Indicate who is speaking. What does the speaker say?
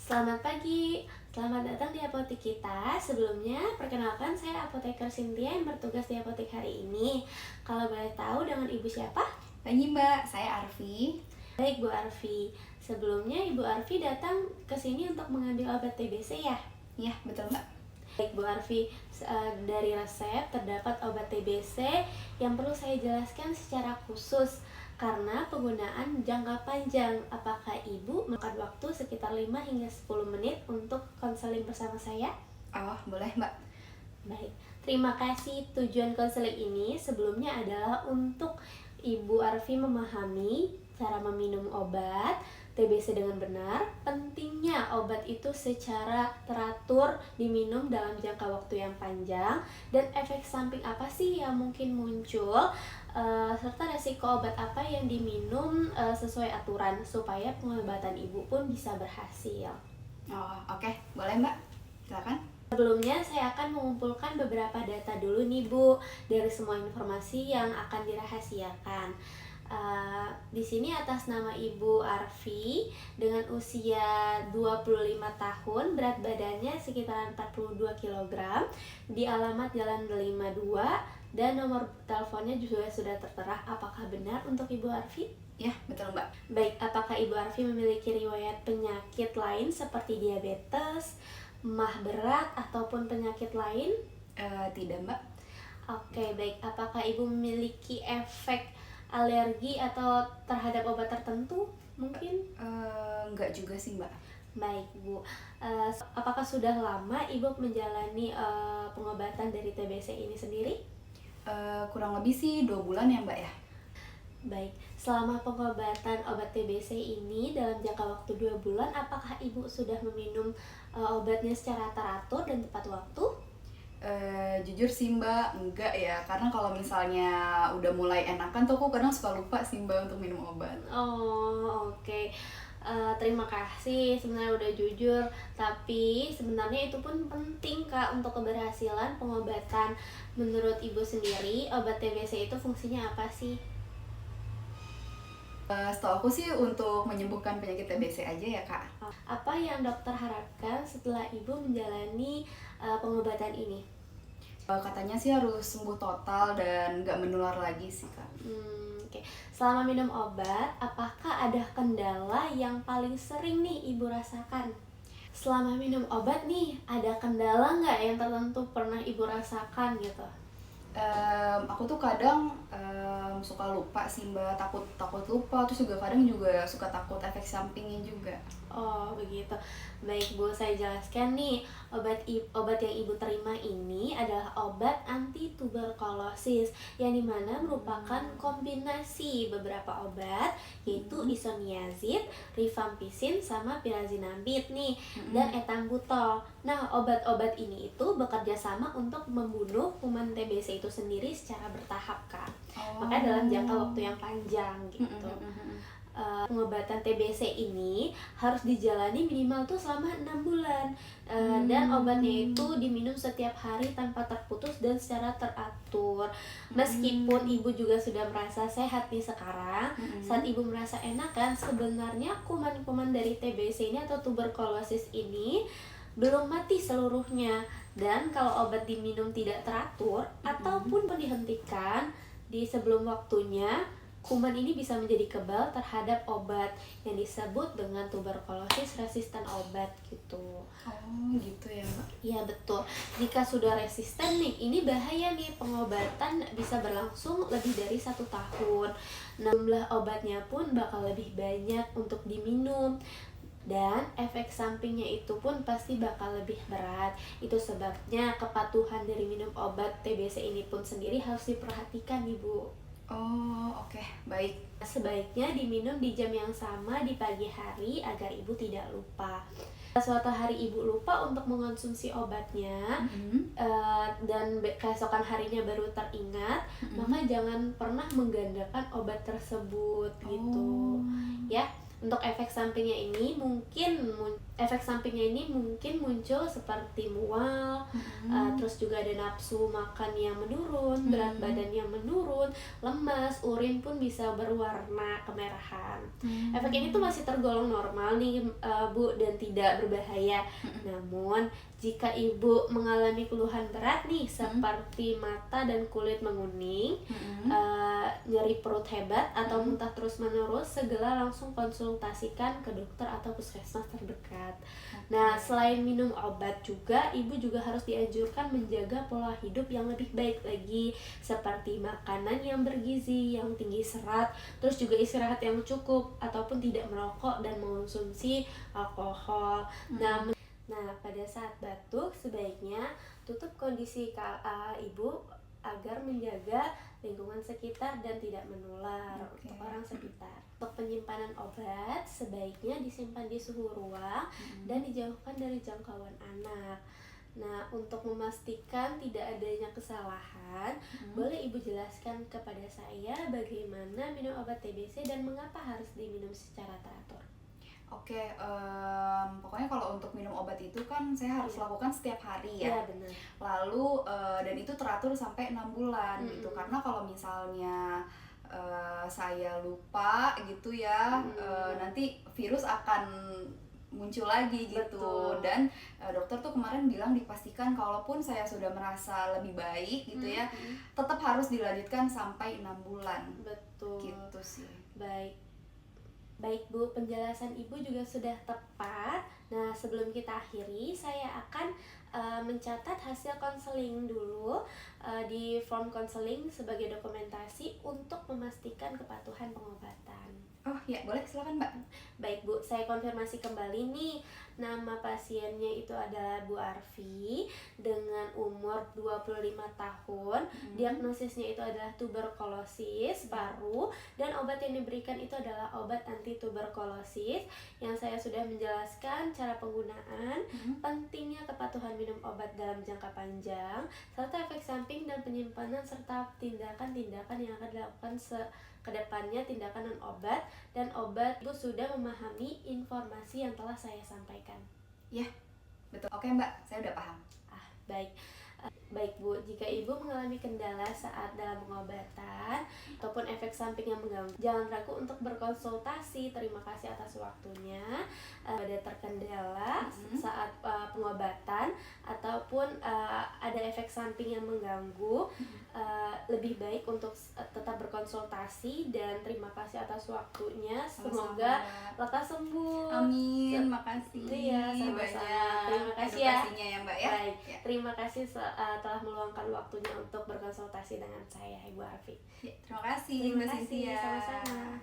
Speaker 1: Selamat pagi, selamat datang di apotek kita. Sebelumnya, perkenalkan saya apoteker Cynthia yang bertugas di apotek hari ini. Kalau boleh tahu dengan ibu siapa?
Speaker 2: Pagi Mbak, saya Arfi.
Speaker 1: Baik Bu Arfi, sebelumnya Ibu Arfi datang ke sini untuk mengambil obat TBC ya?
Speaker 2: Ya, betul Mbak.
Speaker 1: Baik Bu Arfi, dari resep terdapat obat TBC yang perlu saya jelaskan secara khusus karena penggunaan jangka panjang. Apakah Ibu memakan waktu sekitar 5 hingga 10 menit untuk konseling bersama saya?
Speaker 2: Oh, boleh Mbak.
Speaker 1: Baik, terima kasih. Tujuan konseling ini sebelumnya adalah untuk Ibu Arfi memahami cara meminum obat TBC dengan benar, pentingnya obat itu secara teratur diminum dalam jangka waktu yang panjang, dan efek samping apa sih yang mungkin muncul, serta resiko obat apa yang diminum sesuai aturan supaya pengobatan ibu pun bisa berhasil.
Speaker 2: Oh, oke. Boleh Mbak. Silakan.
Speaker 1: Sebelumnya saya akan mengumpulkan beberapa data dulu nih Bu, dari semua informasi yang akan dirahasiakan. Di sini atas nama Ibu Arfi dengan usia 25 tahun, berat badannya sekitar 42 kg, di alamat Jalan Delima 2, dan nomor teleponnya juga sudah tertera. Apakah benar untuk Ibu Arfi?
Speaker 2: Ya, betul Mbak.
Speaker 1: Baik, apakah Ibu Arfi memiliki riwayat penyakit lain seperti diabetes, mah berat, ataupun penyakit lain?
Speaker 2: Tidak Mbak.
Speaker 1: Oke, baik. Apakah Ibu memiliki efek alergi atau terhadap obat tertentu mungkin?
Speaker 2: Enggak juga sih Mbak.
Speaker 1: Baik Bu, apakah sudah lama Ibu menjalani pengobatan dari TBC ini sendiri?
Speaker 2: Kurang lebih sih 2 bulan ya Mbak ya.
Speaker 1: Baik, selama pengobatan obat TBC ini dalam jangka waktu 2 bulan, apakah Ibu sudah meminum obatnya secara teratur dan tepat waktu?
Speaker 2: Jujur sih Mbak, enggak ya. Karena kalau misalnya udah mulai enakan tuh aku kadang suka lupa sih Mbak untuk minum obat.
Speaker 1: Oh, oke. Terima kasih sebenarnya udah jujur, tapi sebenarnya itu pun penting Kak untuk keberhasilan pengobatan. Menurut Ibu sendiri, obat TBC itu fungsinya apa sih?
Speaker 2: Setahu aku sih untuk menyembuhkan penyakit TBC aja ya Kak.
Speaker 1: Apa yang dokter harapkan setelah Ibu menjalani pengobatan ini?
Speaker 2: Katanya sih harus sembuh total dan nggak menular lagi sih Kak.
Speaker 1: Oke. Selama minum obat, apakah ada kendala yang paling sering nih Ibu rasakan? Selama minum obat nih, ada kendala nggak yang tertentu pernah Ibu rasakan gitu?
Speaker 2: Aku tuh kadang suka lupa sih Mbak, takut lupa, terus juga kadang juga suka takut efek sampingnya juga.
Speaker 1: Oh begitu. Baik Bu, saya jelaskan nih, obat yang Ibu terima ini adalah obat anti tuberkulosis yang dimana merupakan kombinasi beberapa obat, yaitu isoniazid, rifampicin, sama pirazinamid nih, dan etambutol. Nah, obat-obat ini itu bekerja sama untuk membunuh kuman TBC itu sendiri secara bertahap Kak. Makanya dalam jangka waktu yang panjang gitu. Pengobatan TBC ini harus dijalani minimal tuh selama 6 bulan, dan obatnya itu diminum setiap hari tanpa terputus dan secara teratur. Meskipun Ibu juga sudah merasa sehat nih sekarang, saat Ibu merasa enak kan, sebenarnya kuman-kuman dari TBC ini atau tuberkulosis ini belum mati seluruhnya. Dan kalau obat diminum tidak teratur ataupun dihentikan di sebelum waktunya, kuman ini bisa menjadi kebal terhadap obat yang disebut dengan tuberkulosis resisten obat gitu.
Speaker 2: Oh gitu ya Mbak.
Speaker 1: Iya betul. Jika sudah resisten nih, ini bahaya nih, pengobatan bisa berlangsung lebih dari 1 tahun. Nah, jumlah obatnya pun bakal lebih banyak untuk diminum. Dan efek sampingnya itu pun pasti bakal lebih berat. Itu sebabnya kepatuhan dari minum obat TBC ini pun sendiri harus diperhatikan Ibu.
Speaker 2: Oh oke, baik.
Speaker 1: Sebaiknya diminum di jam yang sama di pagi hari agar Ibu tidak lupa. Suatu hari Ibu lupa untuk mengonsumsi obatnya, dan keesokan harinya baru teringat, maka jangan pernah menggandakan obat tersebut gitu. Ya, Untuk efek sampingnya ini mungkin muncul seperti mual, terus juga ada nafsu makan yang menurun, berat badan yang menurun, lemas, urin pun bisa berwarna kemerahan. Efek ini tuh masih tergolong normal nih Bu, dan tidak berbahaya. Namun jika ibu mengalami keluhan berat nih seperti mata dan kulit menguning, nyeri perut hebat atau muntah terus-menerus, segera langsung konsultasikan ke dokter atau puskesmas terdekat. Nah, selain minum obat juga, ibu juga harus dianjurkan menjaga pola hidup yang lebih baik lagi, seperti makanan yang bergizi, yang tinggi serat, terus juga istirahat yang cukup, ataupun tidak merokok dan mengonsumsi alkohol. Nah, pada saat batuk sebaiknya tutup kondisi ibu agar menjaga lingkungan sekitar dan tidak menular untuk orang sekitar. Untuk penyimpanan obat sebaiknya disimpan di suhu ruang dan dijauhkan dari jangkauan anak. Nah, untuk memastikan tidak adanya kesalahan, boleh ibu jelaskan kepada saya bagaimana minum obat TBC dan mengapa harus diminum secara teratur?
Speaker 2: Oke, pokoknya kalau untuk minum obat itu kan saya harus lakukan setiap hari ya.
Speaker 1: Iya, benar.
Speaker 2: Lalu dan itu teratur sampai 6 bulan gitu. Karena kalau misalnya saya lupa gitu ya, nanti virus akan muncul lagi gitu.
Speaker 1: Betul.
Speaker 2: Dan dokter tuh kemarin bilang dipastikan kalaupun saya sudah merasa lebih baik gitu ya, tetap harus dilanjutkan sampai 6 bulan.
Speaker 1: Betul.
Speaker 2: Gitu sih.
Speaker 1: Baik Bu, penjelasan Ibu juga sudah tepat. Nah, sebelum kita akhiri, saya akan mencatat hasil konseling dulu di form konseling sebagai dokumentasi untuk memastikan kepatuhan pengobatan.
Speaker 2: Oh ya, boleh, silakan Mbak.
Speaker 1: Baik Bu, saya konfirmasi kembali nih. Nama pasiennya itu adalah Bu Arfi dengan umur 25 tahun. Diagnosisnya itu adalah tuberkulosis paru, dan obat yang diberikan itu adalah obat anti tuberkulosis yang saya sudah menjelaskan cara penggunaan, pentingnya kepatuhan minum obat dalam jangka panjang, serta efek samping dan penyimpanan serta tindakan-tindakan yang akan dilakukan kedepannya tindakan non-obat dan obat. Ibu sudah memahami informasi yang telah saya sampaikan.
Speaker 2: Ya, betul. Oke Mbak, saya udah paham.
Speaker 1: Baik. Baik Bu, jika Ibu mengalami kendala saat dalam pengobatan ataupun efek samping yang mengganggu, jangan ragu untuk berkonsultasi. Terima kasih atas waktunya. Ada terkendala saat pengobatan ataupun ada efek samping yang mengganggu, lebih baik untuk tetap berkonsultasi, dan terima kasih atas waktunya. Semoga lekas sembuh.
Speaker 2: Amin, makasih.
Speaker 1: Iya, sama-sama. Terima kasih
Speaker 2: ya Mbak ya.
Speaker 1: Baik, terima kasih telah meluangkan waktunya untuk berkonsultasi dengan saya, Ibu Arfi.
Speaker 2: Ya, terima kasih Mbak Cynthia.
Speaker 1: Sama-sama.